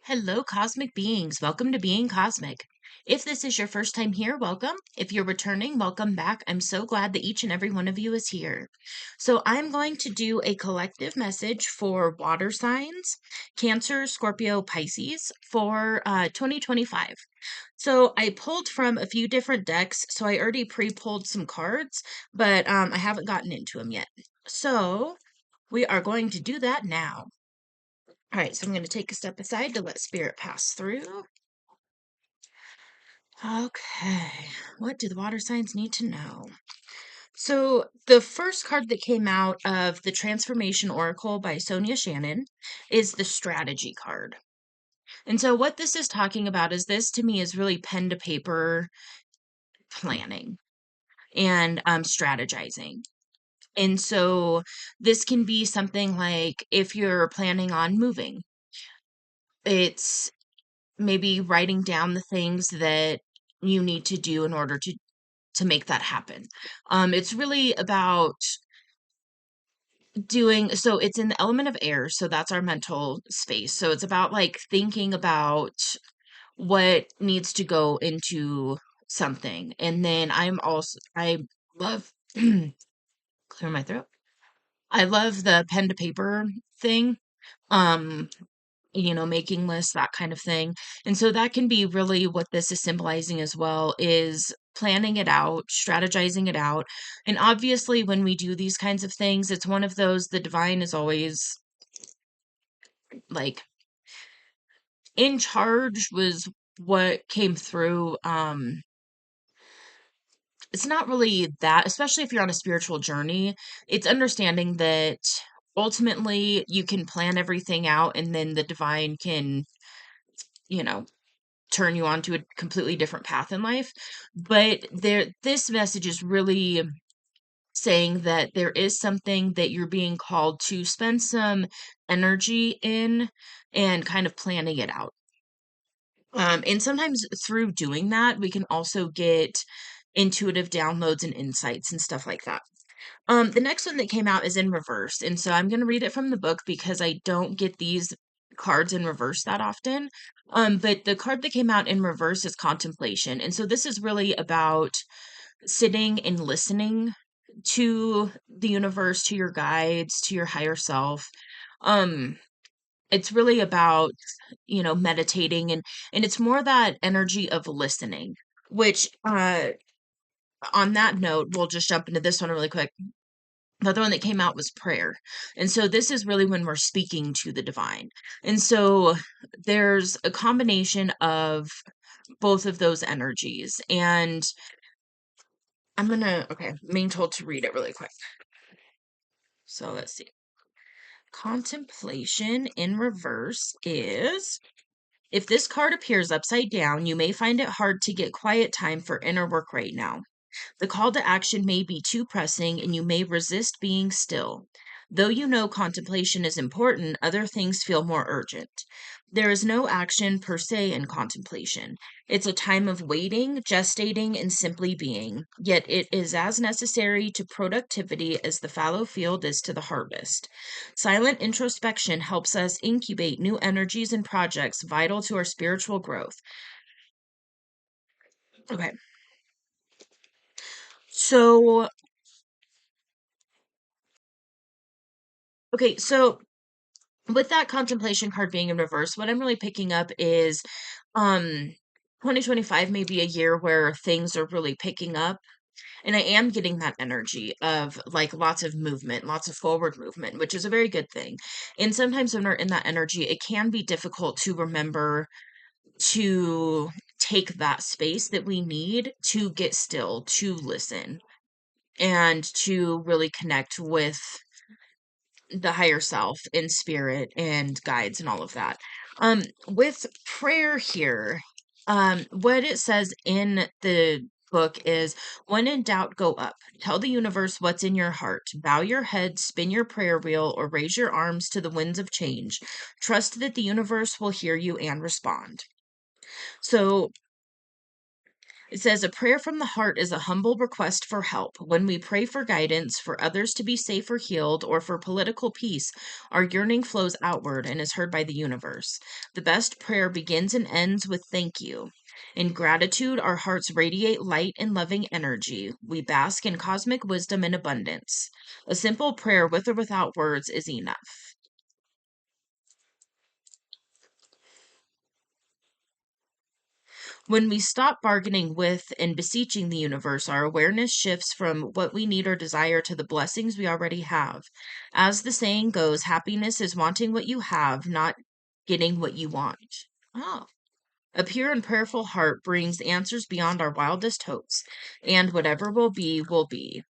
Hello, cosmic beings. Welcome to Being Cosmic. If this is your first time here, welcome. If you're returning, welcome back. I'm so glad that each and every one of you is here. So, I'm going to do a collective message for water signs, Cancer, Scorpio, Pisces for 2025. So, I pulled from a few different decks. So, I already pre pulled some cards, but I haven't gotten into them yet. So, we are going to do that now. All right, so I'm going to take a step aside to let spirit pass through. Okay, what do the water signs need to know? So, the first card that came out of the Transformation Oracle by Sonya Shannon is the Strategy card. And so, what this is talking about is this to me is really pen to paper planning and strategizing. And so, this can be something like if you're planning on moving, it's maybe writing down the things that you need to do in order to make that happen. It's really about doing so it's in the element of air, so that's our mental space. So it's about like thinking about what needs to go into something. And then I love clear my throat. I love the pen to paper thing. Um making lists, that kind of thing. And so that can be really what this is symbolizing as well is planning it out, strategizing it out. And obviously, when we do these kinds of things, it's one of those the divine is always like in charge was what came through. It's not really that, especially if you're on a spiritual journey, it's understanding that ultimately you can plan everything out and then the divine can, you know, turn you onto a completely different path in life. But this message is really saying that there is something that you're being called to spend some energy in and kind of planning it out. And sometimes through doing that, we can also get intuitive downloads and insights and stuff like that. The next one that came out is in reverse. And so I'm going to read it from the book because I don't get these cards in reverse that often. But the card that came out in reverse is contemplation. And so this is really about sitting and listening to the universe, to your guides, to your higher self. Um, it's really about, meditating and it's more that energy of listening, which on that note, we'll just jump into this one really quick. The other one that came out was prayer. And so this is really when we're speaking to the divine. And so there's a combination of both of those energies. And I'm being told to read it really quick. So let's see. Contemplation in reverse is if this card appears upside down, you may find it hard to get quiet time for inner work right now. The call to action may be too pressing and you may resist being still. Though you know contemplation is important, other things feel more urgent. There is no action per se in contemplation. It's a time of waiting, gestating, and simply being. Yet it is as necessary to productivity as the fallow field is to the harvest. Silent introspection helps us incubate new energies and projects vital to our spiritual growth. Okay. So, so with that contemplation card being in reverse, what I'm really picking up is um 2025 may be a year where things are really picking up. And I am getting that energy of like lots of movement, lots of forward movement, which is a very good thing. And sometimes when we're in that energy, it can be difficult to remember to take that space that we need to get still, to listen, and to really connect with the higher self in spirit and guides and all of that. With prayer here, what it says in the book is when in doubt, go up. Tell the universe what's in your heart. Bow your head, spin your prayer wheel, or raise your arms to the winds of change. Trust that the universe will hear you and respond. So It says, a prayer from the heart is a humble request for help. When we pray for guidance, for others to be safe or healed, or for political peace, our yearning flows outward and is heard by the universe. The best prayer begins and ends with thank you. In gratitude, our hearts radiate light and loving energy. We bask in cosmic wisdom and abundance. A simple prayer with or without words is enough. When we stop bargaining with and beseeching the universe, our awareness shifts from what we need or desire to the blessings we already have. As the saying goes, happiness is wanting what you have, not getting what you want. Oh. A pure and prayerful heart brings answers beyond our wildest hopes, and whatever will be, will be.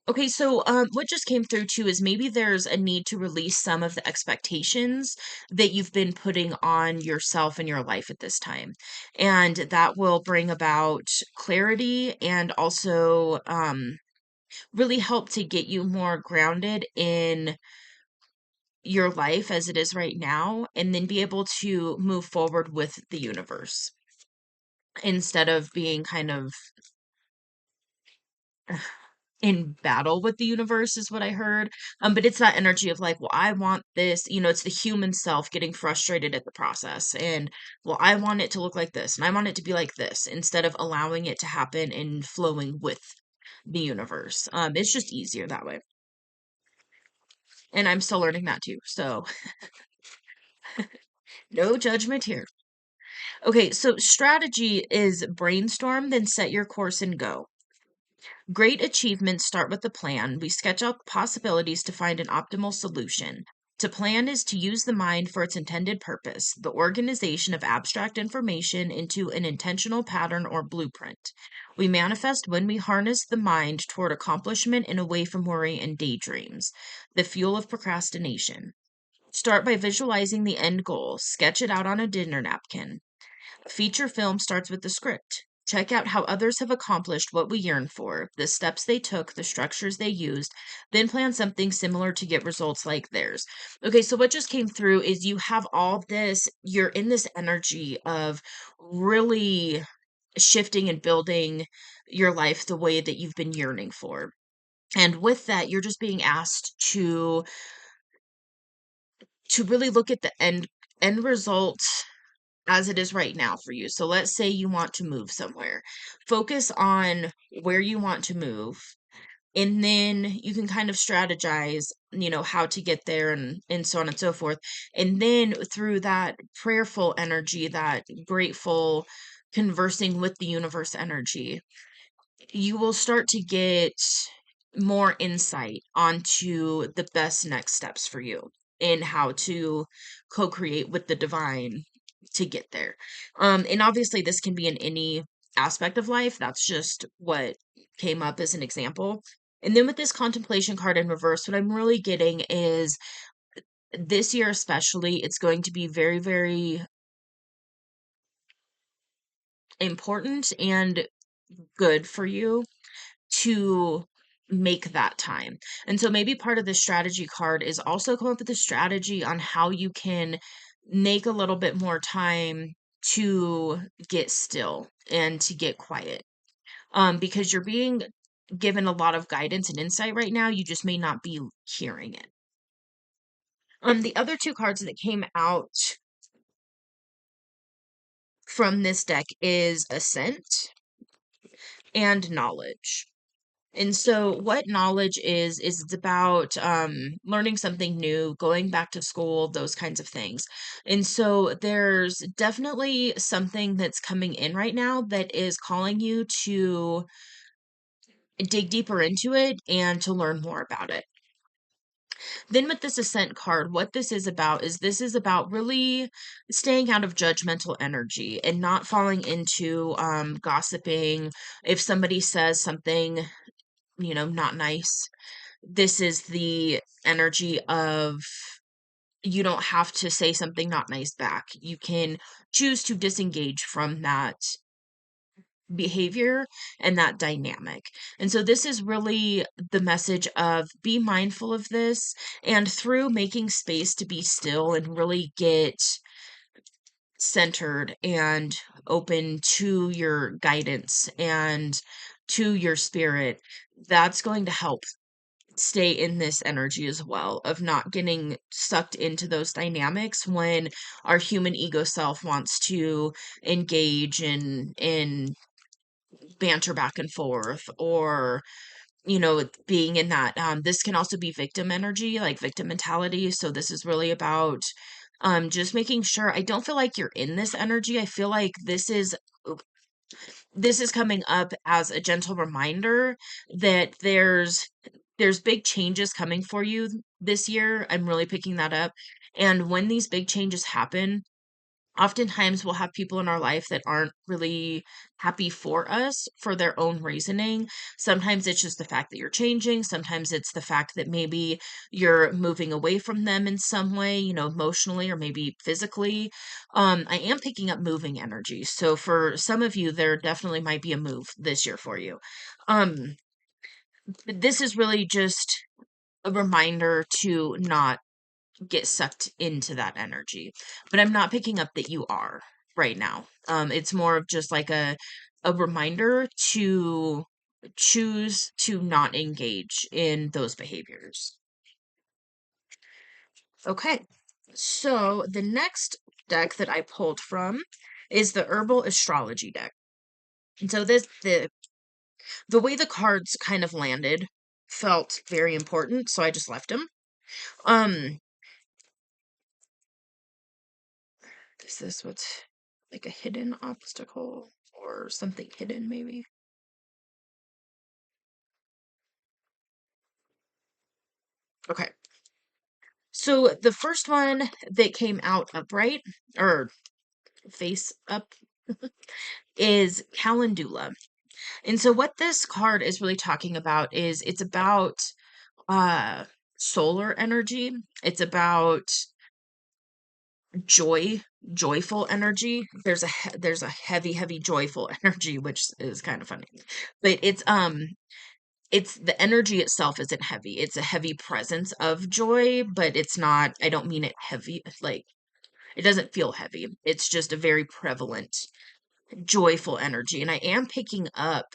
Okay, so what just came through too is maybe there's a need to release some of the expectations that you've been putting on yourself and your life at this time. And that will bring about clarity and also really help to get you more grounded in your life as it is right now, and then be able to move forward with the universe instead of being kind of in battle with the universe is what I heard. But it's that energy of like, well, I want this, it's the human self getting frustrated at the process. And well, I want it to look like this and I want it to be like this instead of allowing it to happen and flowing with the universe. It's just easier that way. And I'm still learning that too. So no judgment here. Okay, so strategy is brainstorm, then set your course and go. Great achievements start with a plan. We sketch out the possibilities to find an optimal solution. To plan is to use the mind for its intended purpose, the organization of abstract information into an intentional pattern or blueprint. We manifest when we harness the mind toward accomplishment and away from worry and daydreams, the fuel of procrastination. Start by visualizing the end goal. Sketch it out on a dinner napkin. A feature film starts with the script. Check out how others have accomplished what we yearn for, the steps they took, the structures they used, then plan something similar to get results like theirs. Okay, so what just came through is you have all this, you're in this energy of really shifting and building your life the way that you've been yearning for. And with that, you're just being asked to really look at the end result as it is right now for you. So let's say you want to move somewhere. Focus on where you want to move, and then you can kind of strategize, how to get there and so on and so forth. And then through that prayerful energy, that grateful conversing with the universe energy, you will start to get more insight onto the best next steps for you and how to co-create with the divine to get there. And obviously this can be in any aspect of life. That's just what came up as an example. And then with this contemplation card in reverse, what I'm really getting is this year especially, it's going to be very, very important and good for you to make that time. And so maybe part of the strategy card is also come up with a strategy on how you can make a little bit more time to get still and to get quiet. Because you're being given a lot of guidance and insight right now, you just may not be hearing it. The other two cards that came out from this deck is Ascent and Knowledge. And so what knowledge is it's about learning something new, going back to school, those kinds of things. And so there's definitely something that's coming in right now that is calling you to dig deeper into it and to learn more about it. Then with this Ascent card, what this is about really staying out of judgmental energy and not falling into gossiping. If somebody says something, not nice, this is the energy of you don't have to say something not nice back. You can choose to disengage from that behavior and that dynamic. And so this is really the message of be mindful of this, and through making space to be still and really get centered and open to your guidance and to your spirit, that's going to help stay in this energy as well of not getting sucked into those dynamics when our human ego self wants to engage in banter back and forth, or being in that, this can also be victim energy, like victim mentality. So this is really about just making sure, I don't feel like you're in this energy. I feel like this is coming up as a gentle reminder that there's big changes coming for you this year. I'm really picking that up. And when these big changes happen, oftentimes we'll have people in our life that aren't really happy for us for their own reasoning. Sometimes it's just the fact that you're changing. Sometimes it's the fact that maybe you're moving away from them in some way, emotionally or maybe physically. I am picking up moving energy. So for some of you, there definitely might be a move this year for you. Um, but this is really just a reminder to not get sucked into that energy. But I'm not picking up that you are right now. It's more of just like a reminder to choose to not engage in those behaviors. Okay. So the next deck that I pulled from is the Herbal Astrology deck. And so the way the cards kind of landed felt very important, so I just left them. Um Is this what's like a hidden obstacle or something hidden, maybe? Okay. So the first one that came out upright or face up is Calendula. And so what this card is really talking about is it's about uh solar energy. It's about joy, joyful energy. There's a heavy joyful energy, which is kind of funny. But it's the energy itself isn't heavy. It's a heavy presence of joy, but it's not, I don't mean it heavy, like it doesn't feel heavy. It's just a very prevalent, joyful energy. And I am picking up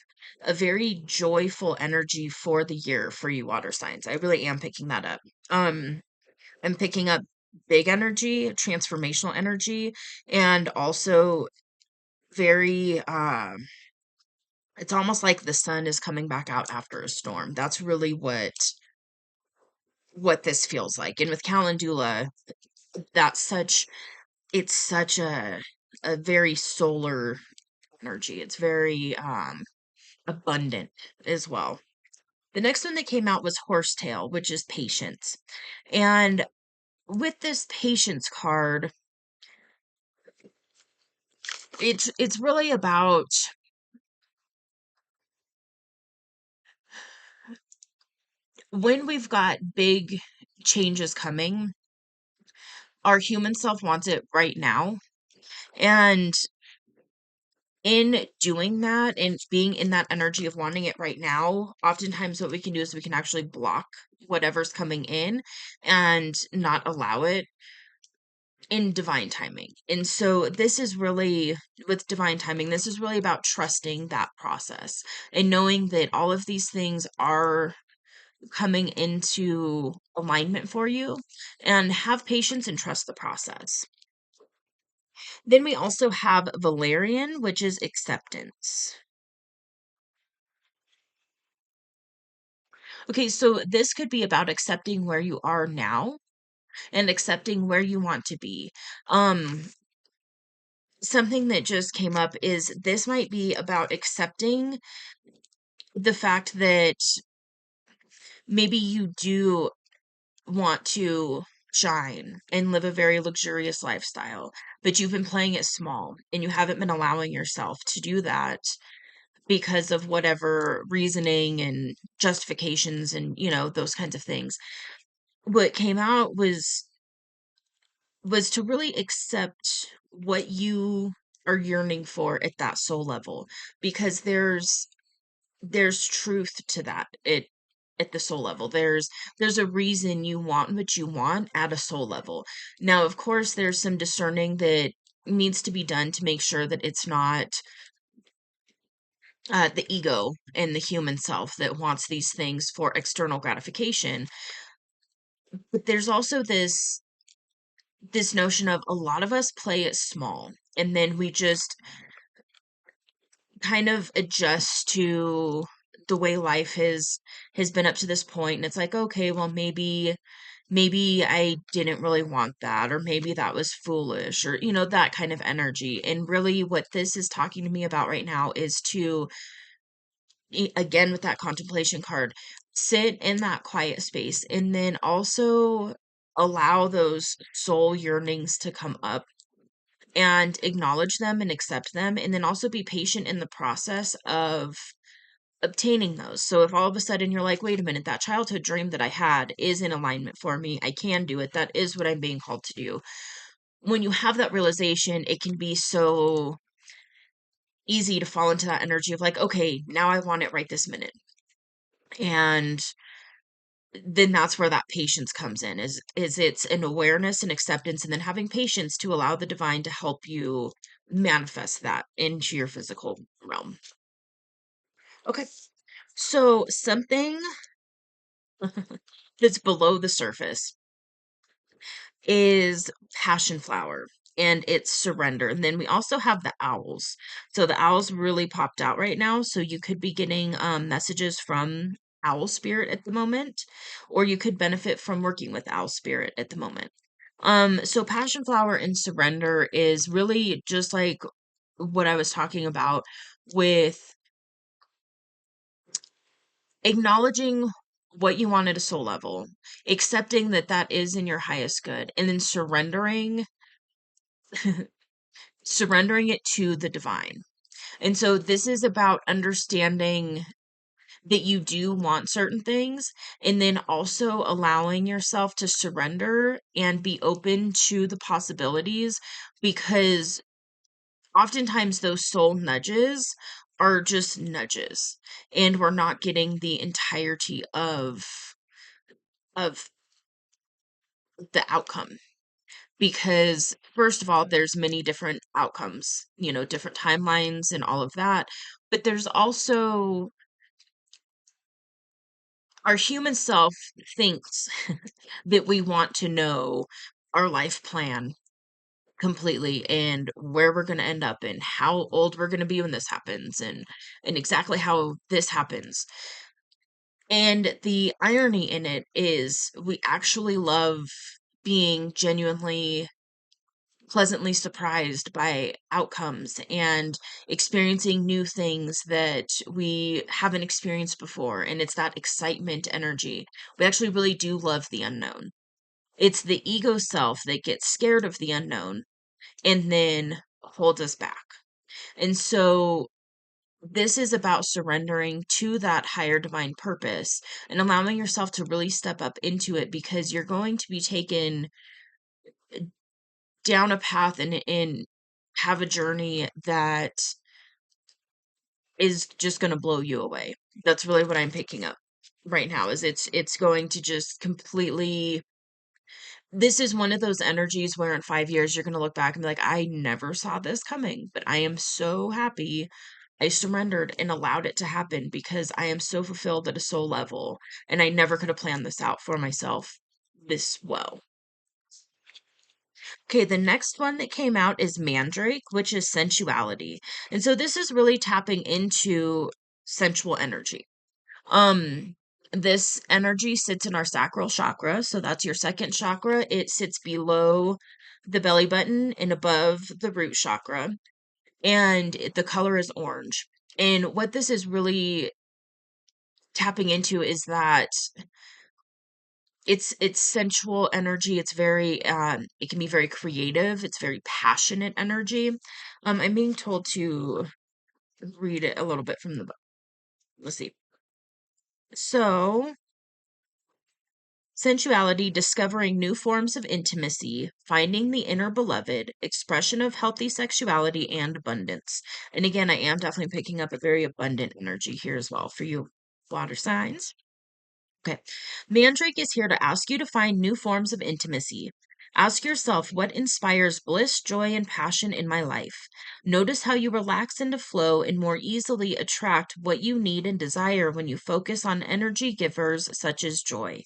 a very joyful energy for the year for you water signs. I really am picking that up. I'm picking up big energy, transformational energy, and also very it's almost like the sun is coming back out after a storm. That's really what this feels like. And with Calendula, that's it's such a very solar energy. It's very abundant as well. The next one that came out was Horsetail, which is patience. And with this patience card, it's really about when we've got big changes coming, our human self wants it right now. And in doing that and being in that energy of wanting it right now, oftentimes what we can do is we can actually block whatever's coming in and not allow it in divine timing. And so this is really, with divine timing, this is really about trusting that process and knowing that all of these things are coming into alignment for you, and have patience and trust the process. Then we also have Valerian, which is acceptance. Okay, so this could be about accepting where you are now and accepting where you want to be. Something that just came up is this might be about accepting the fact that maybe you do want to shine and live a very luxurious lifestyle, but you've been playing it small and you haven't been allowing yourself to do that because of whatever reasoning and justifications and, those kinds of things. What came out was to really accept what you are yearning for at that soul level, because there's truth to that. At the soul level, there's a reason you want what you want at a soul level. Now, of course, there's some discerning that needs to be done to make sure that it's not the ego and the human self that wants these things for external gratification. But there's also this notion of a lot of us play it small, and then we just kind of adjust to the way life has been up to this point, and it's like, okay, well, maybe I didn't really want that, or maybe that was foolish, or that kind of energy. And really what this is talking to me about right now is to, again, with that contemplation card, sit in that quiet space, and then also allow those soul yearnings to come up and acknowledge them and accept them, and then also be patient in the process of obtaining those. So if all of a sudden you're like, wait a minute, that childhood dream that I had is in alignment for me, I can do it, that is what I'm being called to do. When you have that realization, it can be so easy to fall into that energy of like, okay, now I want it right this minute. And then that's where that patience comes in, is it's an awareness and acceptance, and then having patience to allow the divine to help you manifest that into your physical realm. Okay. So something that's below the surface is passion flower, and it's surrender. And then we also have the owls. So the owls really popped out right now. So you could be getting messages from owl spirit at the moment, or you could benefit from working with owl spirit at the moment. So passion flower and surrender is really just like what I was talking about with acknowledging what you want at a soul level, accepting that that is in your highest good, and then surrendering it to the divine. And so this is about understanding that you do want certain things, and then also allowing yourself to surrender and be open to the possibilities, because oftentimes those soul nudges are just nudges, and we're not getting the entirety of the outcome. Because first of all, there's many different outcomes, different timelines and all of that. But there's also our human self thinks that we want to know our life plan completely, and where we're going to end up, and how old we're going to be when this happens, and exactly how this happens. And the irony in it is we actually love being genuinely pleasantly surprised by outcomes and experiencing new things that we haven't experienced before. And it's that excitement energy. We actually really do love the unknown. It's the ego self that gets scared of the unknown and then holds us back. And so this is about surrendering to that higher divine purpose and allowing yourself to really step up into it, because you're going to be taken down a path and have a journey that is just going to blow you away. That's really what I'm picking up right now, is it's going to just completely, this is one of those energies where in 5 years you're going to look back and be like, I never saw this coming, but I am so happy I surrendered and allowed it to happen, because I am so fulfilled at a soul level, and I never could have planned this out for myself this well. Okay, the next one that came out is Mandrake, which is sensuality. And so this is really tapping into sensual energy. Um, this energy sits in our sacral chakra, so that's your second chakra. It sits below the belly button and above the root chakra, and the color is orange. And what this is really tapping into is that it's sensual energy. It's very it can be very creative. It's very passionate energy. I'm being told to read it a little bit from the book. Let's see. So, sensuality, discovering new forms of intimacy, finding the inner beloved, expression of healthy sexuality, and abundance. And again, I am definitely picking up a very abundant energy here as well for you water signs. Okay. Mandrake is here to ask you to find new forms of intimacy. Ask yourself what inspires bliss, joy, and passion in my life. Notice how you relax into flow and more easily attract what you need and desire when you focus on energy givers such as joy.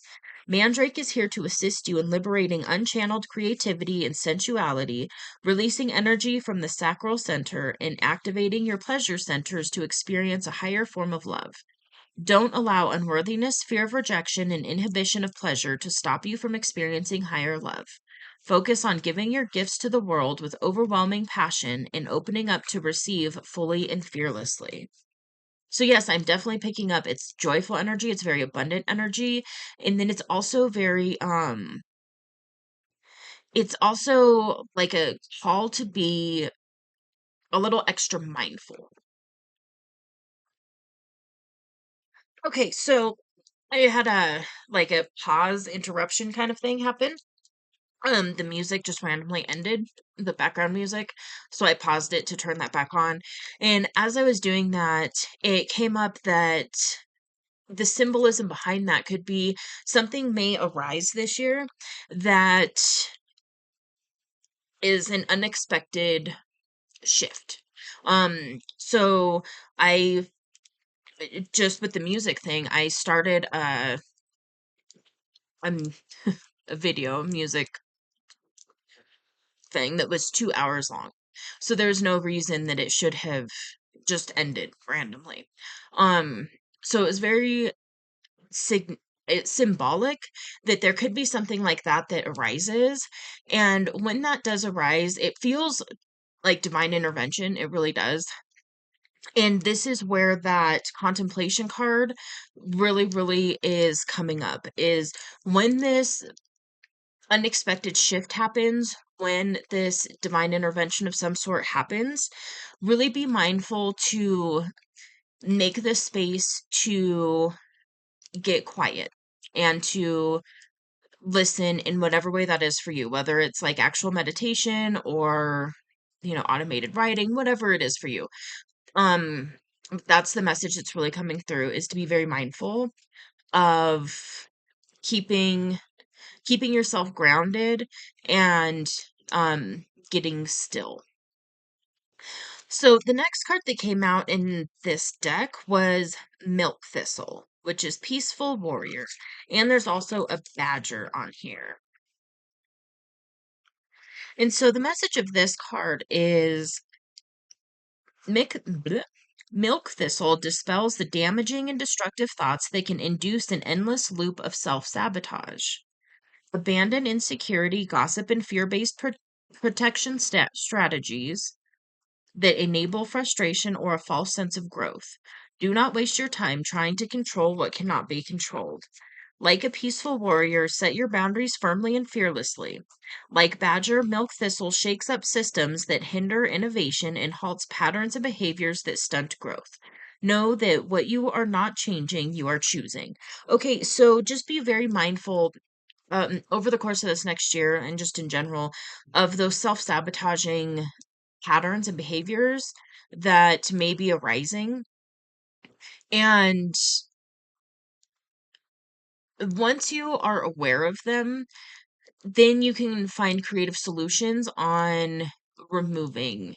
Mandrake is here to assist you in liberating unchanneled creativity and sensuality, releasing energy from the sacral center, and activating your pleasure centers to experience a higher form of love. Don't allow unworthiness, fear of rejection, and inhibition of pleasure to stop you from experiencing higher love. Focus on giving your gifts to the world with overwhelming passion and opening up to receive fully and fearlessly. So, yes, I'm definitely picking up it's joyful energy, it's very abundant energy, and then it's also like a call to be a little extra mindful. Okay, so I had a pause interruption kind of thing happen. The music just randomly ended, the background music, so I paused it to turn that back on. And as I was doing that, it came up that the symbolism behind that could be something may arise this year that is an unexpected shift. So I just with the music thing, I started um a video music thing that was 2 hours long. So there's no reason that it should have just ended randomly. Um, so it was very it's symbolic that there could be something like that that arises. And when that does arise, it feels like divine intervention. It really does. And this is where that contemplation card really, really is coming up is when this unexpected shift happens, when this divine intervention of some sort happens, really be mindful to make this space to get quiet and to listen in whatever way that is for you, whether it's like actual meditation or, automated writing, whatever it is for you. Um, that's the message that's really coming through is to be very mindful of keeping keeping yourself grounded and getting still. So the next card that came out in this deck was Milk Thistle, which is Peaceful Warrior. And there's also a badger on here. And so the message of this card is Milk Thistle dispels the damaging and destructive thoughts that can induce an endless loop of self-sabotage. Abandon insecurity, gossip, and fear-based protection strategies that enable frustration or a false sense of growth. Do not waste your time trying to control what cannot be controlled. Like a peaceful warrior, set your boundaries firmly and fearlessly. Like Badger, Milk Thistle shakes up systems that hinder innovation and halts patterns and behaviors that stunt growth. Know that what you are not changing, you are choosing. Okay, so just be very mindful over the course of this next year and just in general of those self-sabotaging patterns and behaviors that may be arising. And once you are aware of them, then you can find creative solutions on removing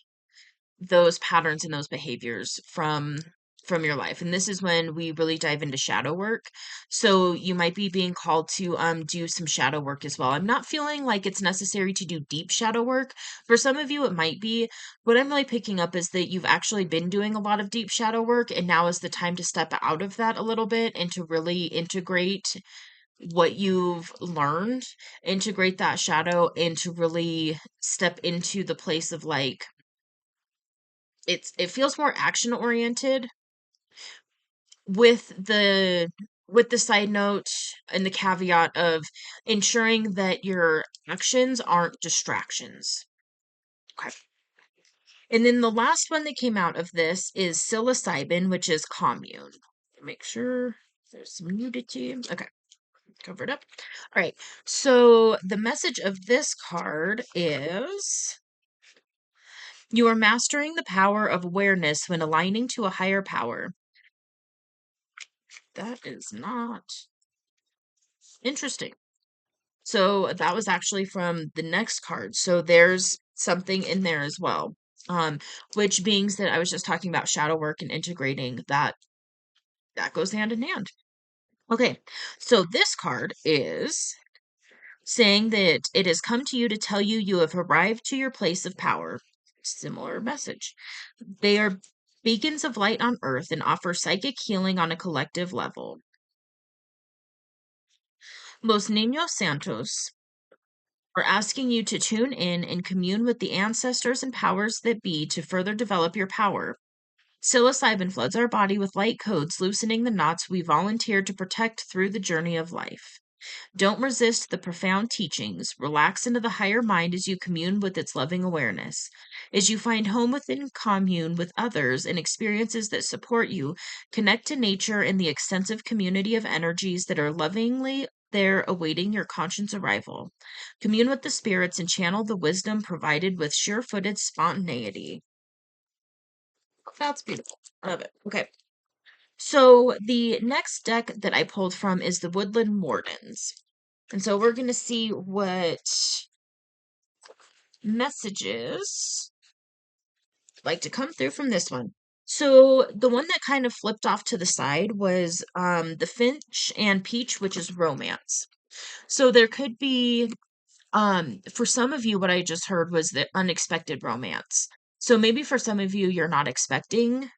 those patterns and those behaviors from your life. And this is when we really dive into shadow work. So you might be being called to do some shadow work as well. I'm not feeling like it's necessary to do deep shadow work. For some of you it might be. What I'm really picking up is that you've actually been doing a lot of deep shadow work and now is the time to step out of that a little bit and to really integrate what you've learned, integrate that shadow and to really step into the place of like it feels more action oriented with the side note and the caveat of ensuring that your actions aren't distractions. Okay. And then the last one that came out of this is psilocybin, which is commune. Make sure there's some nudity. Okay, covered up. All right. So the message of this card is you are mastering the power of awareness when aligning to a higher power. That is not interesting. So that was actually from the next card. So there's something in there as well. Um, which beings that I was just talking about shadow work and integrating that goes hand in hand. Okay, so this card is saying that it has come to you to tell you you have arrived to your place of power. Similar message. They are beacons of light on earth and offer psychic healing on a collective level. Los Niños Santos are asking you to tune in and commune with the ancestors and powers that be to further develop your power. Psilocybin floods our body with light codes, loosening the knots we volunteered to protect through the journey of life. Don't resist the profound teachings. Relax into the higher mind as you commune with its loving awareness. As you find home within commune with others and experiences that support you, connect to nature and the extensive community of energies that are lovingly there awaiting your conscious arrival. Commune with the spirits and channel the wisdom provided with sure-footed spontaneity. That's beautiful. I love it. Okay. So the next deck that I pulled from is the Woodland Wardens. And so we're going to see what messages like to come through from this one. So the one that kind of flipped off to the side was the Finch and Peach, which is romance. So there could be for some of you what I just heard was the unexpected romance. So maybe for some of you you're not expecting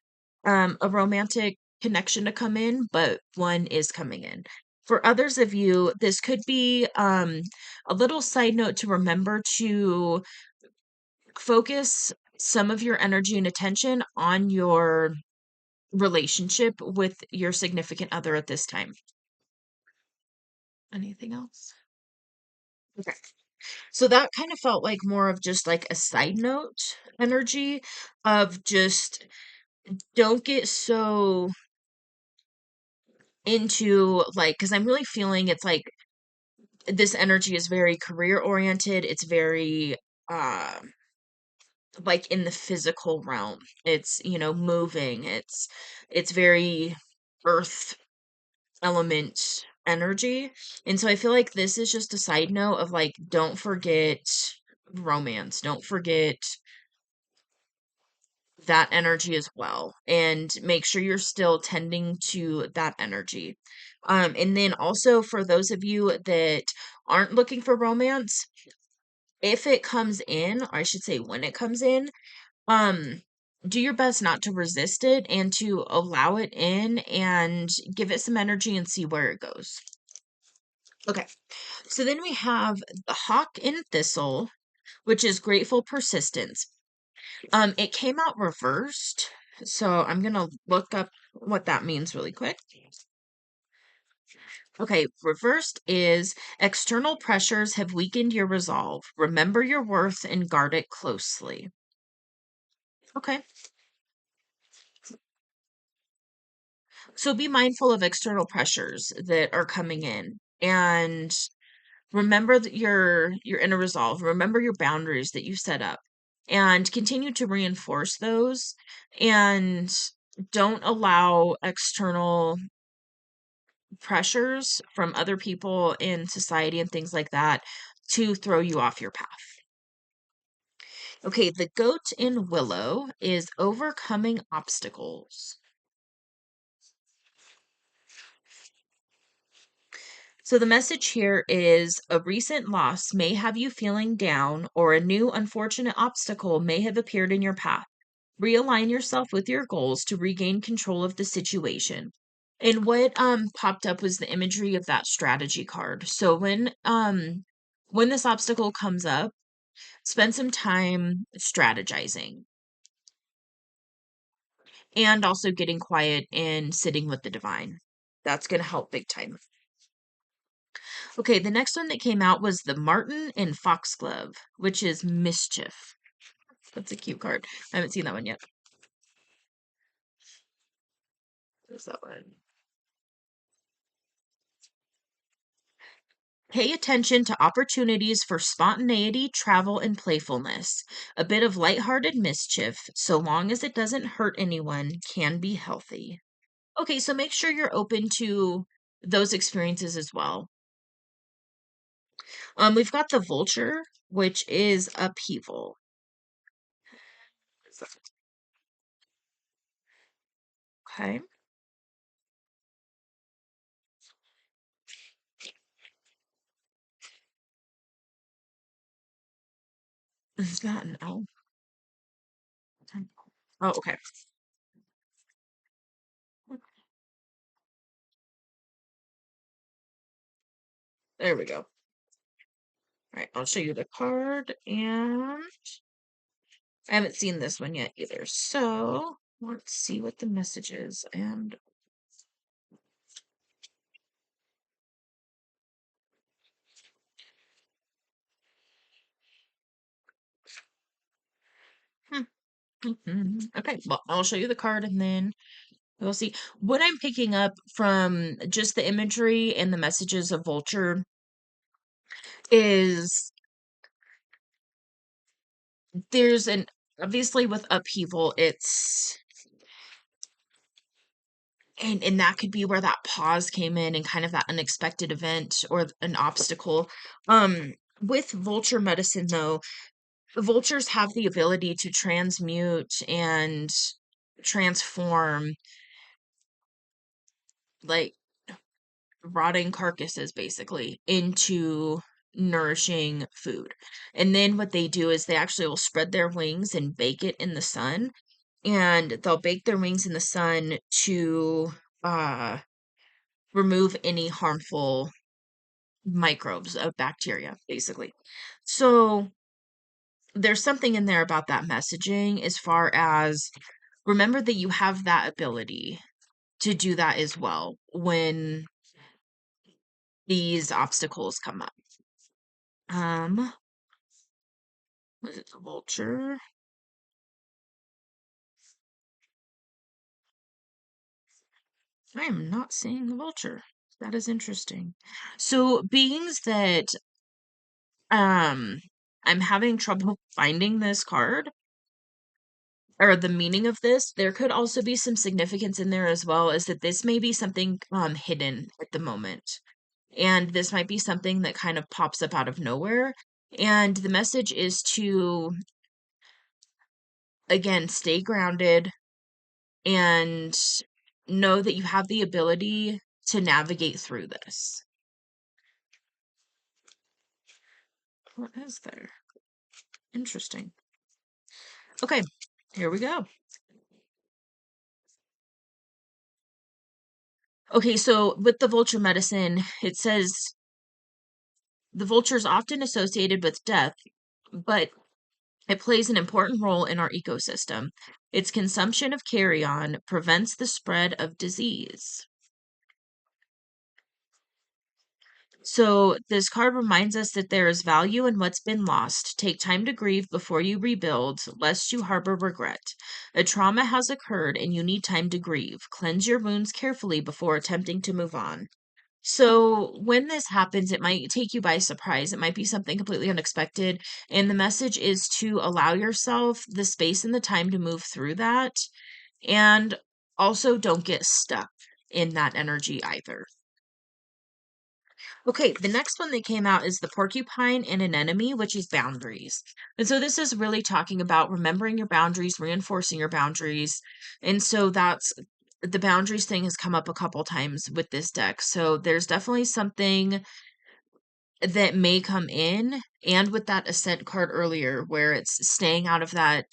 a romantic connection to come in, but one is coming in. For others of you, this could be a little side note to remember to focus some of your energy and attention on your relationship with your significant other at this time. Anything else? Okay. So that kind of felt like more of just like a side note energy of just don't get so into like, because I'm really feeling it's like this energy is very career oriented. It's very uh like in the physical realm. It's, moving. It's very earth element energy. And so I feel like this is just a side note of like don't forget romance. Don't forget that energy as well and make sure you're still tending to that energy. And then also for those of you that aren't looking for romance, if it comes in, or I should say when it comes in, um, do your best not to resist it and to allow it in and give it some energy and see where it goes. Okay, so then we have the Hawk and Thistle, which is grateful persistence. It came out reversed, so I'm gonna look up what that means really quick. Okay, reversed is external pressures have weakened your resolve. Remember your worth and guard it closely. Okay, so be mindful of external pressures that are coming in and remember that your inner resolve. Remember your boundaries that you set up and continue to reinforce those and don't allow external pressures from other people in society and things like that to throw you off your path. Okay, the goat in Willow is overcoming obstacles. So the message here is a recent loss may have you feeling down, or a new unfortunate obstacle may have appeared in your path. Realign yourself with your goals to regain control of the situation. And what popped up was the imagery of that strategy card. So when this obstacle comes up, spend some time strategizing and also getting quiet and sitting with the divine. That's going to help big time. Okay, the next one that came out was the Martin and Foxglove, which is mischief. That's a cute card. I haven't seen that one yet. What's that one? Pay attention to opportunities for spontaneity, travel, and playfulness. A bit of lighthearted mischief, so long as it doesn't hurt anyone, can be healthy. Okay, so make sure you're open to those experiences as well. We've got the vulture, which is upheaval. Okay. Is that an L? Oh, okay. There we go. All right, I'll show you the card, and I haven't seen this one yet either. So let's see what the message is. And hmm, okay, well, I'll show you the card and then we'll see. What I'm picking up from just the imagery and the messages of Vulture is there's an obviously with upheaval, it's and that could be where that pause came in and kind of that unexpected event or an obstacle. With vulture medicine though, vultures have the ability to transmute and transform like rotting carcasses basically into nourishing food. And then what they do is they actually will spread their wings and bake it in the sun. And they'll bake their wings in the sun to uh remove any harmful microbes of bacteria, basically. So there's something in there about that messaging as far as remember that you have that ability to do that as well when these obstacles come up. Um, was it the vulture? I am not seeing the vulture. That is interesting. So beings that um I'm having trouble finding this card or the meaning of this, there could also be some significance in there as well, is that this may be something hidden at the moment. And this might be something that kind of pops up out of nowhere. And the message is to, again, stay grounded and know that you have the ability to navigate through this. What is there? Interesting. Okay, here we go. Okay, so with the vulture medicine, it says the vulture is often associated with death, but it plays an important role in our ecosystem. Its consumption of carrion prevents the spread of disease. So, this card reminds us that there is value in what's been lost. Take time to grieve before you rebuild, lest you harbor regret. A trauma has occurred and you need time to grieve. Cleanse your wounds carefully before attempting to move on. So, when this happens, it might take you by surprise. It might be something completely unexpected. And the message is to allow yourself the space and the time to move through that. And also, don't get stuck in that energy either. Okay, the next one that came out is the porcupine and an enemy, which is boundaries. And so this is really talking about remembering your boundaries, reinforcing your boundaries. And so that's the boundaries thing has come up a couple times with this deck. So there's definitely something that may come in, and with that ascent card earlier where it's staying out of that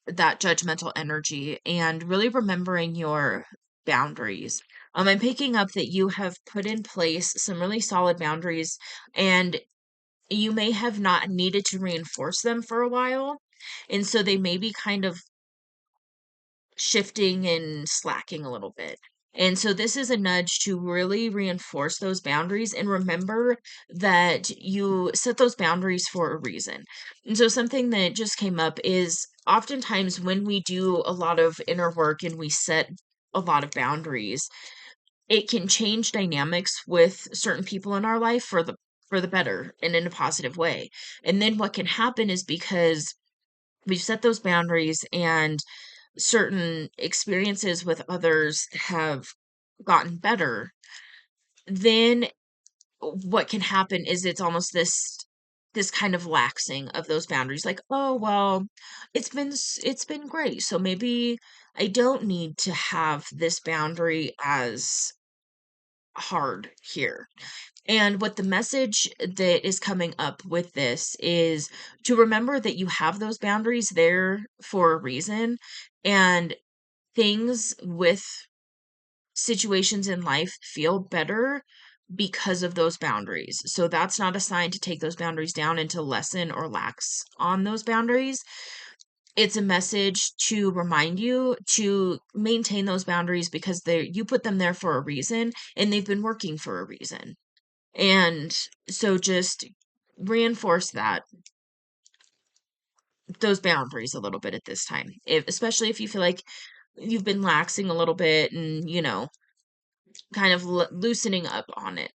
judgmental energy and really remembering your boundaries. I'm picking up that you have put in place some really solid boundaries and you may have not needed to reinforce them for a while. And so they may be kind of shifting and slacking a little bit. And so this is a nudge to really reinforce those boundaries and remember that you set those boundaries for a reason. And so something that just came up is oftentimes when we do a lot of inner work and we set a lot of boundaries, it can change dynamics with certain people in our life for the better and in a positive way. And then what can happen is because we've set those boundaries and certain experiences with others have gotten better, then what can happen is it's almost this kind of laxing of those boundaries, like, oh well, it's been great, so maybe I don't need to have this boundary as hard here. And what the message that is coming up with this is to remember that you have those boundaries there for a reason, and things with situations in life feel better because of those boundaries. So that's not a sign to take those boundaries down and to lessen or lax on those boundaries. It's a message to remind you to maintain those boundaries because you put them there for a reason and they've been working for a reason. And so just reinforce those boundaries a little bit at this time. Especially if you feel like you've been laxing a little bit and, kind of loosening up on it.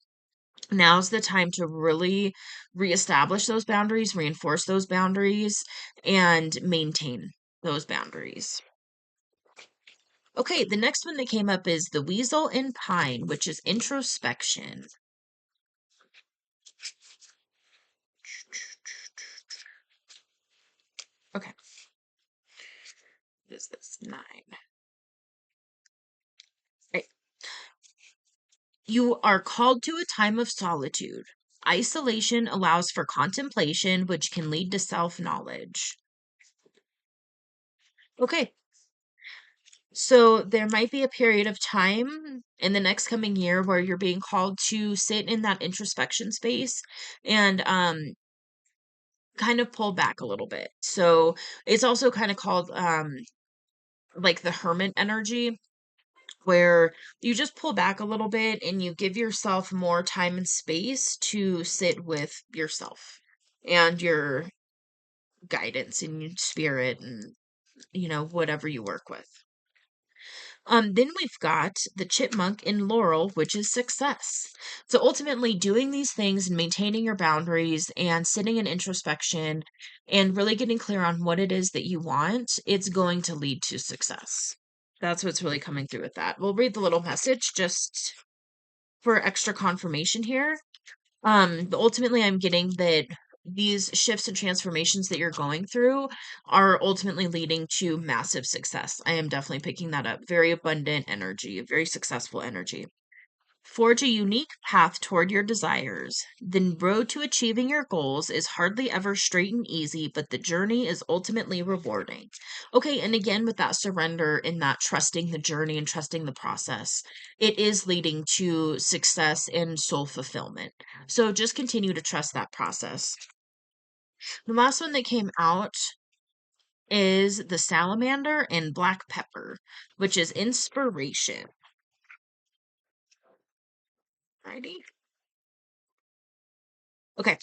Now's the time to really reestablish those boundaries, reinforce those boundaries, and maintain those boundaries. Okay, the next one that came up is the weasel and pine, which is introspection. Okay. What is this? 9. Right. You are called to a time of solitude. Isolation allows for contemplation, which can lead to self-knowledge. Okay, so there might be a period of time in the next coming year where you're being called to sit in that introspection space and kind of pull back a little bit. So it's also kind of called like the hermit energy, where you just pull back a little bit and you give yourself more time and space to sit with yourself and your guidance and your spirit and whatever you work with. Then we've got the chipmunk and laurel, which is success. So ultimately, doing these things and maintaining your boundaries and sitting in introspection and really getting clear on what it is that you want, it's going to lead to success. That's what's really coming through with that. We'll read the little message just for extra confirmation here. But ultimately, I'm getting that these shifts and transformations that you're going through are ultimately leading to massive success. I am definitely picking that up. Very abundant energy, very successful energy. Forge a unique path toward your desires. The road to achieving your goals is hardly ever straight and easy, but the journey is ultimately rewarding. Okay, and again, with that surrender and that trusting the journey and trusting the process, it is leading to success and soul fulfillment. So just continue to trust that process. The last one that came out is the salamander and black pepper, which is inspiration. Righty. Okay.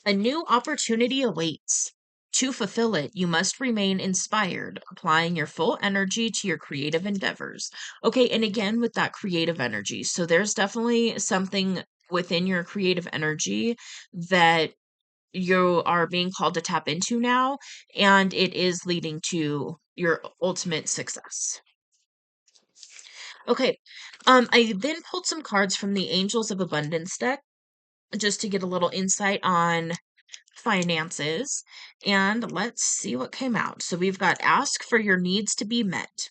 A new opportunity awaits. To fulfill it, you must remain inspired, applying your full energy to your creative endeavors. Okay, and again, with that creative energy. So there's definitely something within your creative energy that you are being called to tap into now, and it is leading to your ultimate success. Okay, I then pulled some cards from the Angels of Abundance deck just to get a little insight on finances. And let's see what came out. So we've got ask for your needs to be met.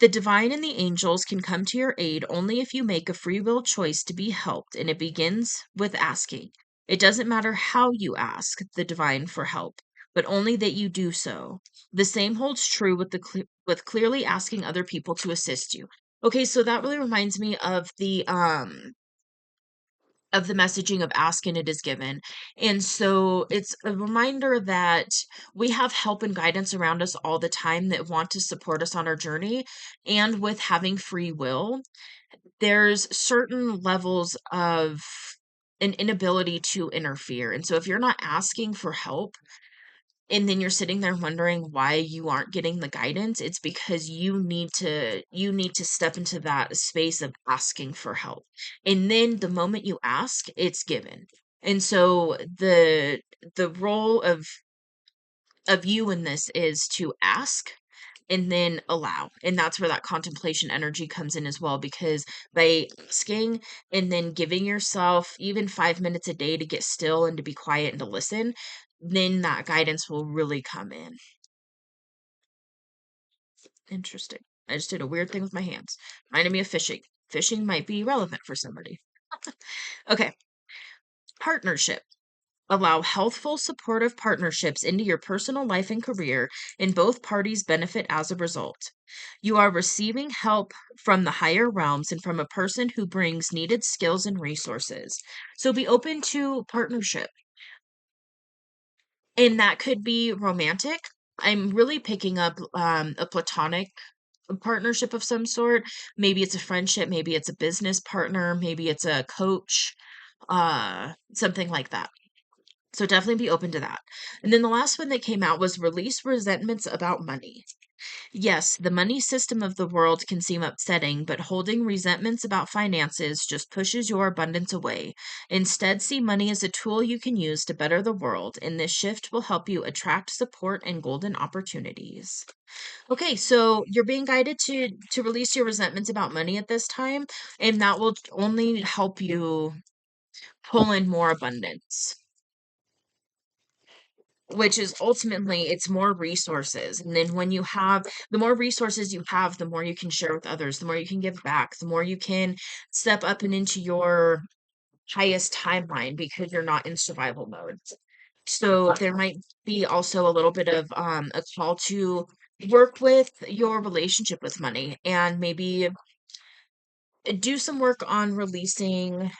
The divine and the angels can come to your aid only if you make a free will choice to be helped, and it begins with asking. It doesn't matter how you ask the divine for help, but only that you do so. The same holds true with with clearly asking other people to assist you. Okay, so that really reminds me of the messaging of ask and it is given. And so it's a reminder that we have help and guidance around us all the time that want to support us on our journey. And with having free will, there's certain levels of an inability to interfere. And so if you're not asking for help, and then you're sitting there wondering why you aren't getting the guidance, it's because you need to step into that space of asking for help, and then the moment you ask, it's given. And so the role of you in this is to ask and then allow. And that's where that contemplation energy comes in as well, because by asking and then giving yourself even 5 minutes a day to get still and to be quiet and to listen, then that guidance will really come in. Interesting. I just did a weird thing with my hands. Reminded me of fishing. Fishing might be relevant for somebody. Okay. Partnership. Allow healthful, supportive partnerships into your personal life and career, and both parties benefit as a result. You are receiving help from the higher realms and from a person who brings needed skills and resources. So be open to partnership. And that could be romantic. I'm really picking up a platonic partnership of some sort. Maybe it's a friendship, maybe it's a business partner, maybe it's a coach, something like that. So definitely be open to that. And then the last one that came out was release resentments about money. Yes, the money system of the world can seem upsetting, but holding resentments about finances just pushes your abundance away. Instead, see money as a tool you can use to better the world, and this shift will help you attract support and golden opportunities. Okay, so you're being guided to release your resentments about money at this time, and that will only help you pull in more abundance, which is ultimately it's more resources. And then when you have the more resources you have, the more you can share with others, the more you can give back, the more you can step up and into your highest timeline because you're not in survival mode. So there might be also a little bit of a call to work with your relationship with money and maybe do some work on releasing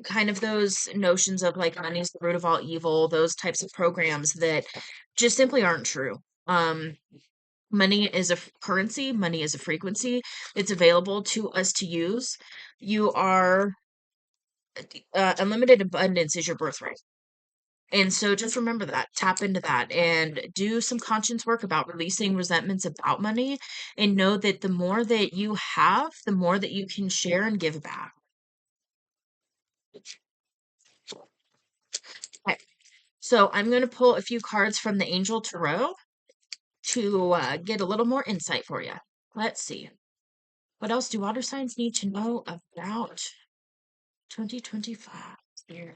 kind of those notions of like money is the root of all evil, those types of programs that just simply aren't true. Um, Money is a currency, money is a frequency. It's available to us to use. You are unlimited abundance is your birthright. And so just remember that, tap into that, and do some conscience work about releasing resentments about money. And know that the more that you have, the more that you can share and give back. Okay. So I'm going to pull a few cards from the Angel Tarot to get a little more insight for you. Let's see. What else do water signs need to know about 2025? Here.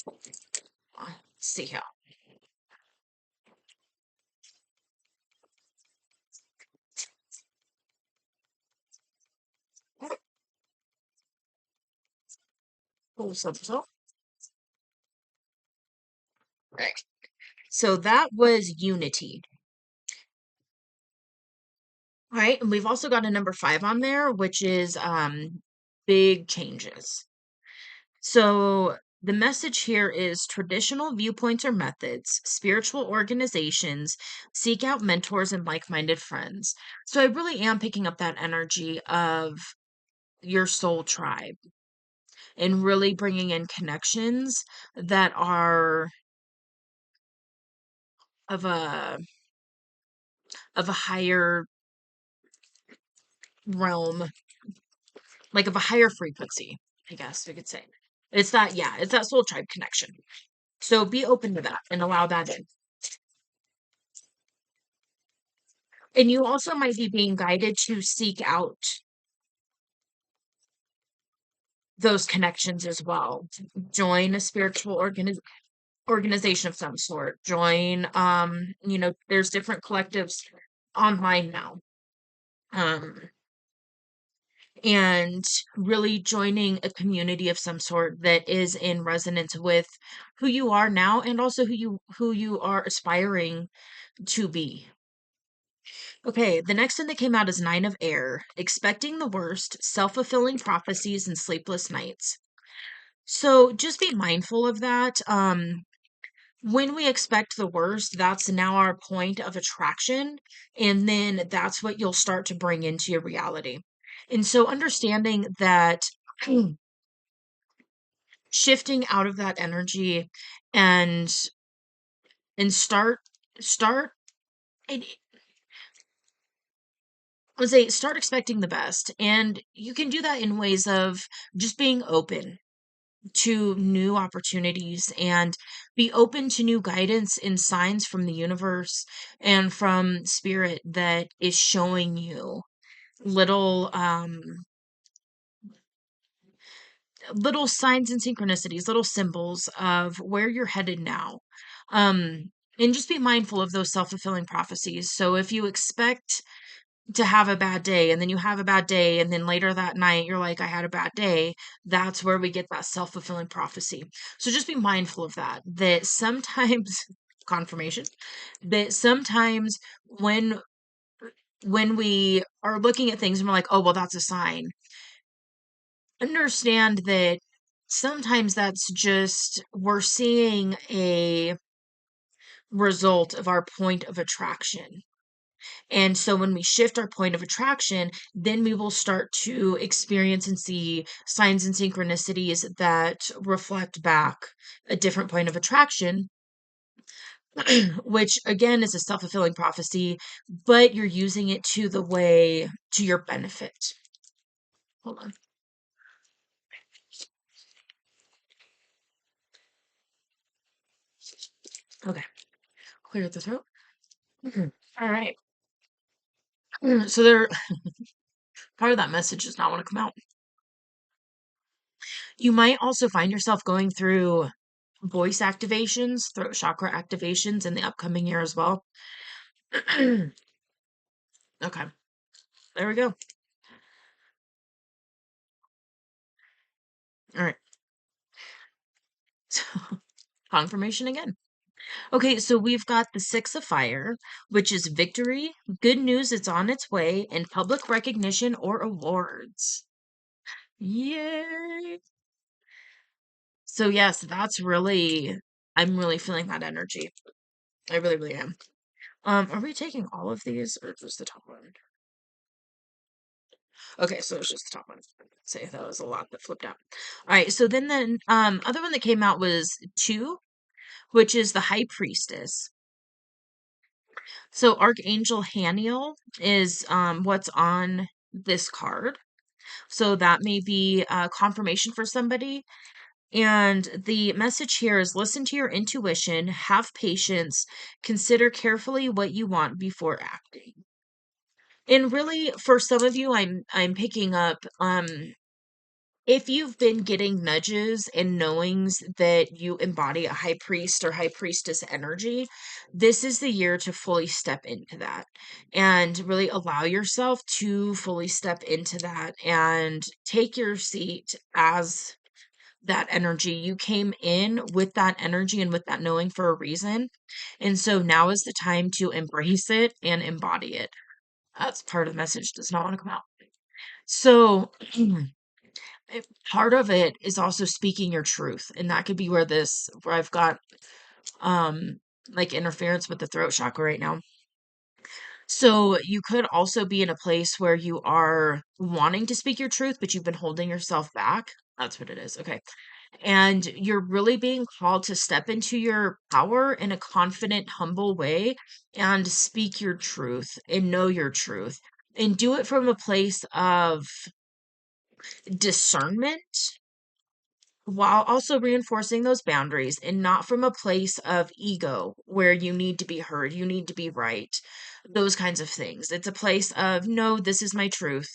Let's see here. Pull some. Right. So that was unity. All right. And we've also got a number 5 on there, which is big changes. So the message here is traditional viewpoints or methods, spiritual organizations, seek out mentors and like-minded friends. So I really am picking up that energy of your soul tribe and really bringing in connections that are of a higher realm, like of a higher frequency, I guess we could say. It's that, yeah, it's that soul tribe connection. So be open to that and allow that in. And you also might be being guided to seek out those connections as well. Join a spiritual organization of some sort. Join, there's different collectives online now. Um, and really joining a community of some sort that is in resonance with who you are now and also who you are aspiring to be. Okay, the next one that came out is 9 of Air, expecting the worst, self-fulfilling prophecies and sleepless nights. So just be mindful of that. When we expect the worst, that's now our point of attraction, and then that's what you'll start to bring into your reality. And so understanding that shifting out of that energy and start and let's say start expecting the best. And you can do that in ways of just being open, to new opportunities and be open to new guidance and signs from the universe and from spirit that is showing you little little signs and synchronicities, little symbols of where you're headed now. And just be mindful of those self-fulfilling prophecies. So if you expect to have a bad day and then you have a bad day and then later that night you're like, I had a bad day, that's where we get that self-fulfilling prophecy. So just be mindful of that, that sometimes confirmation, that sometimes when we are looking at things and we're like, oh well, that's a sign, understand that sometimes that's just we're seeing a result of our point of attraction. And so when we shift our point of attraction, then we will start to experience and see signs and synchronicities that reflect back a different point of attraction, which again is a self-fulfilling prophecy, but you're using it to your benefit. Hold on. Okay. Clear the throat. All right. So there, part of that message does not want to come out. You might also find yourself going through voice activations, throat chakra activations in the upcoming year as well. Okay, there we go. All right. So, confirmation again. Okay, so we've got the Six of Fire, which is victory, good news, it's on its way, and public recognition or awards. Yay! So yes, I'm really feeling that energy. I really, really am. Are we taking all of these or just the top one? Okay, so it's just the top one. Say that was a lot that flipped out. All right, so then the other one that came out was two, which is the High Priestess. So Archangel Haniel is what's on this card. So that may be confirmation for somebody. And the message here is listen to your intuition, have patience, consider carefully what you want before acting. And really, for some of you, I'm picking up if you've been getting nudges and knowings that you embody a high priest or high priestess energy, this is the year to fully step into that and really allow yourself to fully step into that and take your seat as that energy. You came in with that energy and with that knowing for a reason. And so now is the time to embrace it and embody it. That's part of the message, does not want to come out. So part of it is also speaking your truth. And that could be where I've got like interference with the throat chakra right now. So you could also be in a place where you are wanting to speak your truth, but you've been holding yourself back. That's what it is. Okay. And you're really being called to step into your power in a confident, humble way and speak your truth and know your truth and do it from a place of discernment while also reinforcing those boundaries and not from a place of ego where you need to be heard, you need to be right, those kinds of things. It's a place of, no, this is my truth.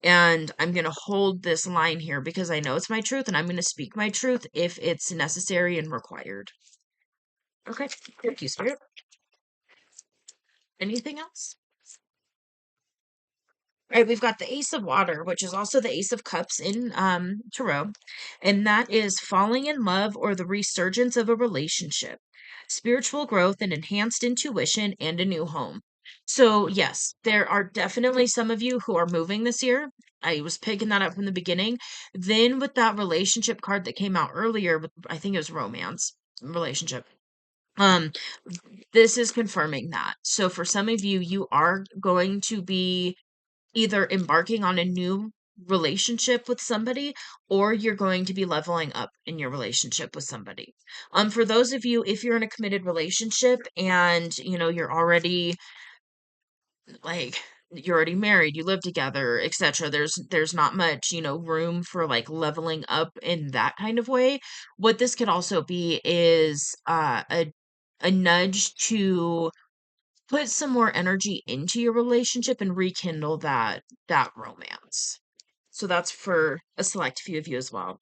And I'm going to hold this line here because I know it's my truth and I'm going to speak my truth if it's necessary and required. Okay. Thank you, Spirit. Anything else? Right, we've got the Ace of Water, which is also the Ace of Cups in Tarot, and that is falling in love or the resurgence of a relationship, spiritual growth and enhanced intuition, and a new home. So, yes, there are definitely some of you who are moving this year. I was picking that up from the beginning. Then, with that relationship card that came out earlier, I think it was romance relationship. Um, this is confirming that. So, for some of you, you are going to be either embarking on a new relationship with somebody or you're going to be leveling up in your relationship with somebody. For those of you, if you're in a committed relationship and you're already like you're already married, you live together, etc. There's not much, room for like leveling up in that kind of way. What this could also be is a nudge to put some more energy into your relationship and rekindle that romance. So that's for a select few of you as well.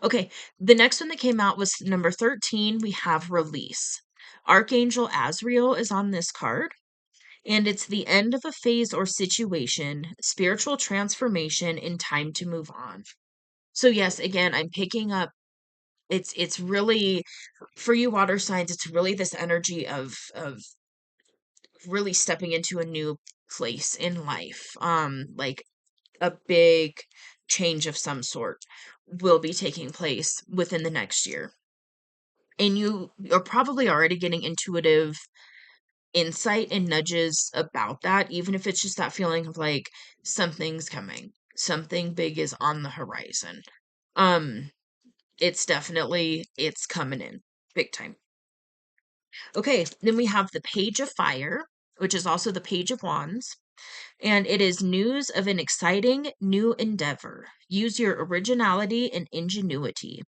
Okay, the next one that came out was number 13. We have release. Archangel Azrael is on this card, and it's the end of a phase or situation, spiritual transformation, and time to move on. So yes, again, I'm picking up it's really for you water signs, it's really this energy of really stepping into a new place in life. Like a big change of some sort will be taking place within the next year. And you are probably already getting intuitive insight and nudges about that, even if it's just that feeling of like something's coming, something big is on the horizon. Um, it's coming in big time. Okay, then we have the Page of Fire, which is also the Page of Wands. And it is news of an exciting new endeavor. Use your originality and ingenuity.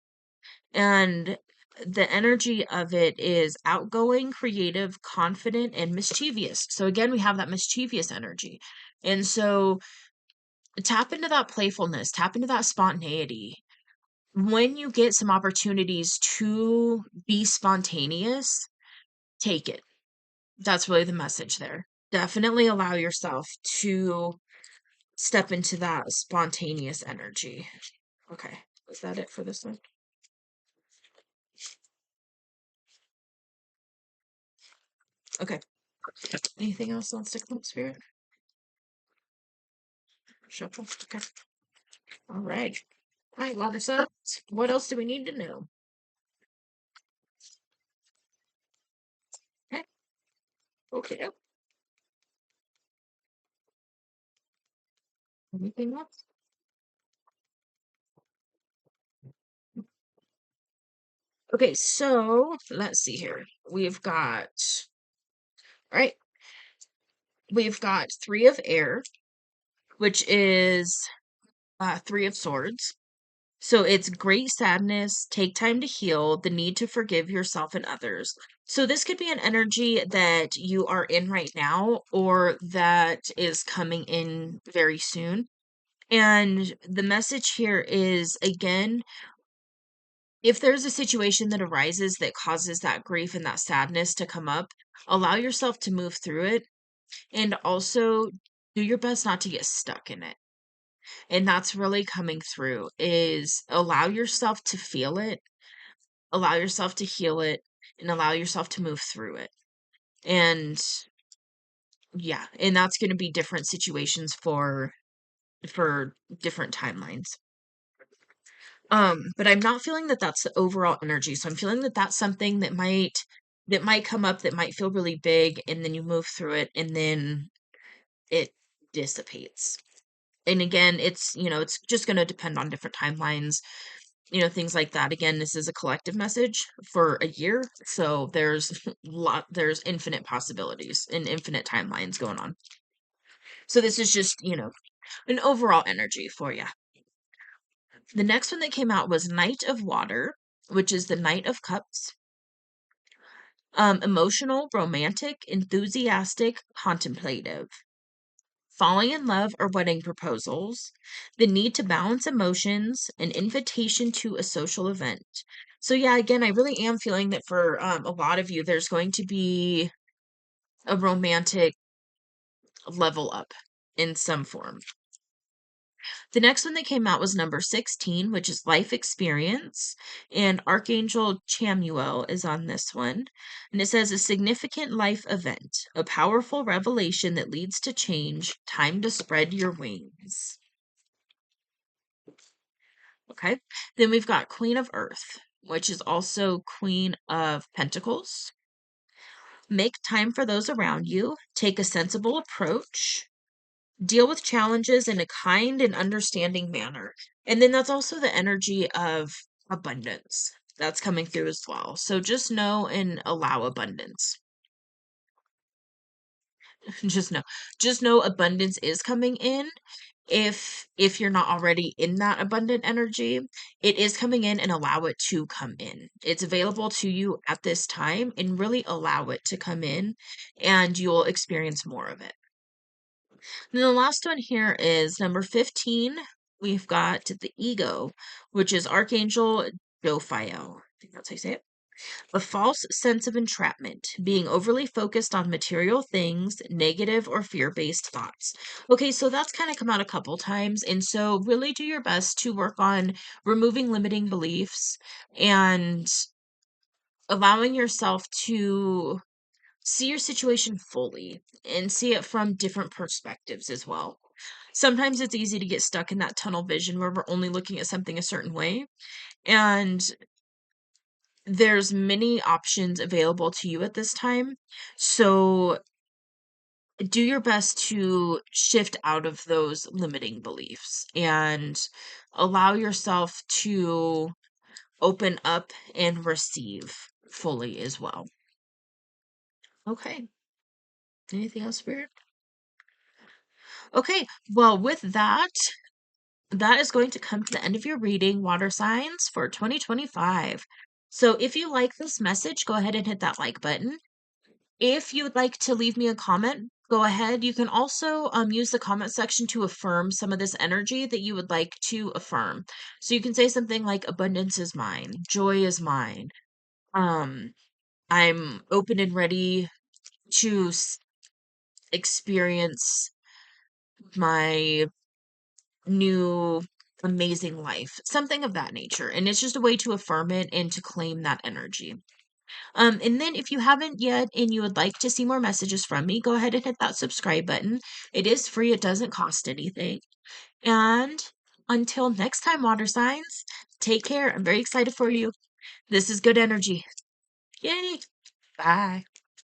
And the energy of it is outgoing, creative, confident, and mischievous. So again, we have that mischievous energy. And so tap into that playfulness, tap into that spontaneity. When you get some opportunities to be spontaneous, take it. That's really the message there. Definitely allow yourself to step into that spontaneous energy. Okay, is that it for this one? Okay. Anything else on Stick Up Spirit? Shuffle. Okay. All right. All right, water signs. What else do we need to know? Okay. Okay. Anything else? Okay, so let's see here. All right, we've got Three of Air, which is Three of Swords. So it's great sadness, take time to heal, the need to forgive yourself and others. So this could be an energy that you are in right now or that is coming in very soon. And the message here is again, if there's a situation that arises that causes that grief and that sadness to come up, allow yourself to move through it and also do your best not to get stuck in it. And that's really coming through is allow yourself to feel it, allow yourself to heal it, and allow yourself to move through it. And yeah, and that's going to be different situations for different timelines. But I'm not feeling that that's the overall energy. So I'm feeling that that's something that might come up that might feel really big and then you move through it and then it dissipates. And again, it's just going to depend on different timelines, things like that. Again, this is a collective message for a year, so there's infinite possibilities and infinite timelines going on. So this is just, an overall energy for you. The next one that came out was Knight of Water, which is the Knight of Cups. Emotional, romantic, enthusiastic, contemplative. Falling in love or wedding proposals, the need to balance emotions, an invitation to a social event. So yeah, again, I really am feeling that for a lot of you, there's going to be a romantic level up in some form. The next one that came out was number 16, which is life experience. And Archangel Chamuel is on this one. And it says a significant life event, a powerful revelation that leads to change, time to spread your wings. Okay. Then we've got Queen of Earth, which is also Queen of Pentacles. Make time for those around you. Take a sensible approach. Deal with challenges in a kind and understanding manner. And then that's also the energy of abundance that's coming through as well. So just know and allow abundance. Just know. Just know abundance is coming in. If you're not already in that abundant energy, it is coming in, and allow it to come in. It's available to you at this time, and really allow it to come in, and you'll experience more of it. And the last one here is number 15. We've got the ego, which is Archangel Jophiel. I think that's how you say it. A false sense of entrapment, being overly focused on material things, negative or fear-based thoughts. Okay, so that's kind of come out a couple times. And so really do your best to work on removing limiting beliefs and allowing yourself to see your situation fully and see it from different perspectives as well. Sometimes it's easy to get stuck in that tunnel vision where we're only looking at something a certain way. And there's many options available to you at this time. So do your best to shift out of those limiting beliefs and allow yourself to open up and receive fully as well. Okay. Anything else, Spirit? Okay. Well, with that, that is going to come to the end of your reading, water signs for 2025. So if you like this message, go ahead and hit that like button. If you would like to leave me a comment, go ahead. You can also use the comment section to affirm some of this energy that you would like to affirm. So you can say something like abundance is mine, joy is mine. Um, I'm open and ready to experience my new amazing life, something of that nature. And it's just a way to affirm it and to claim that energy. And then if you haven't yet and you would like to see more messages from me, go ahead and hit that subscribe button. It is free, it doesn't cost anything. And until next time, water signs, take care. I'm very excited for you. This is good energy. Yay. Bye.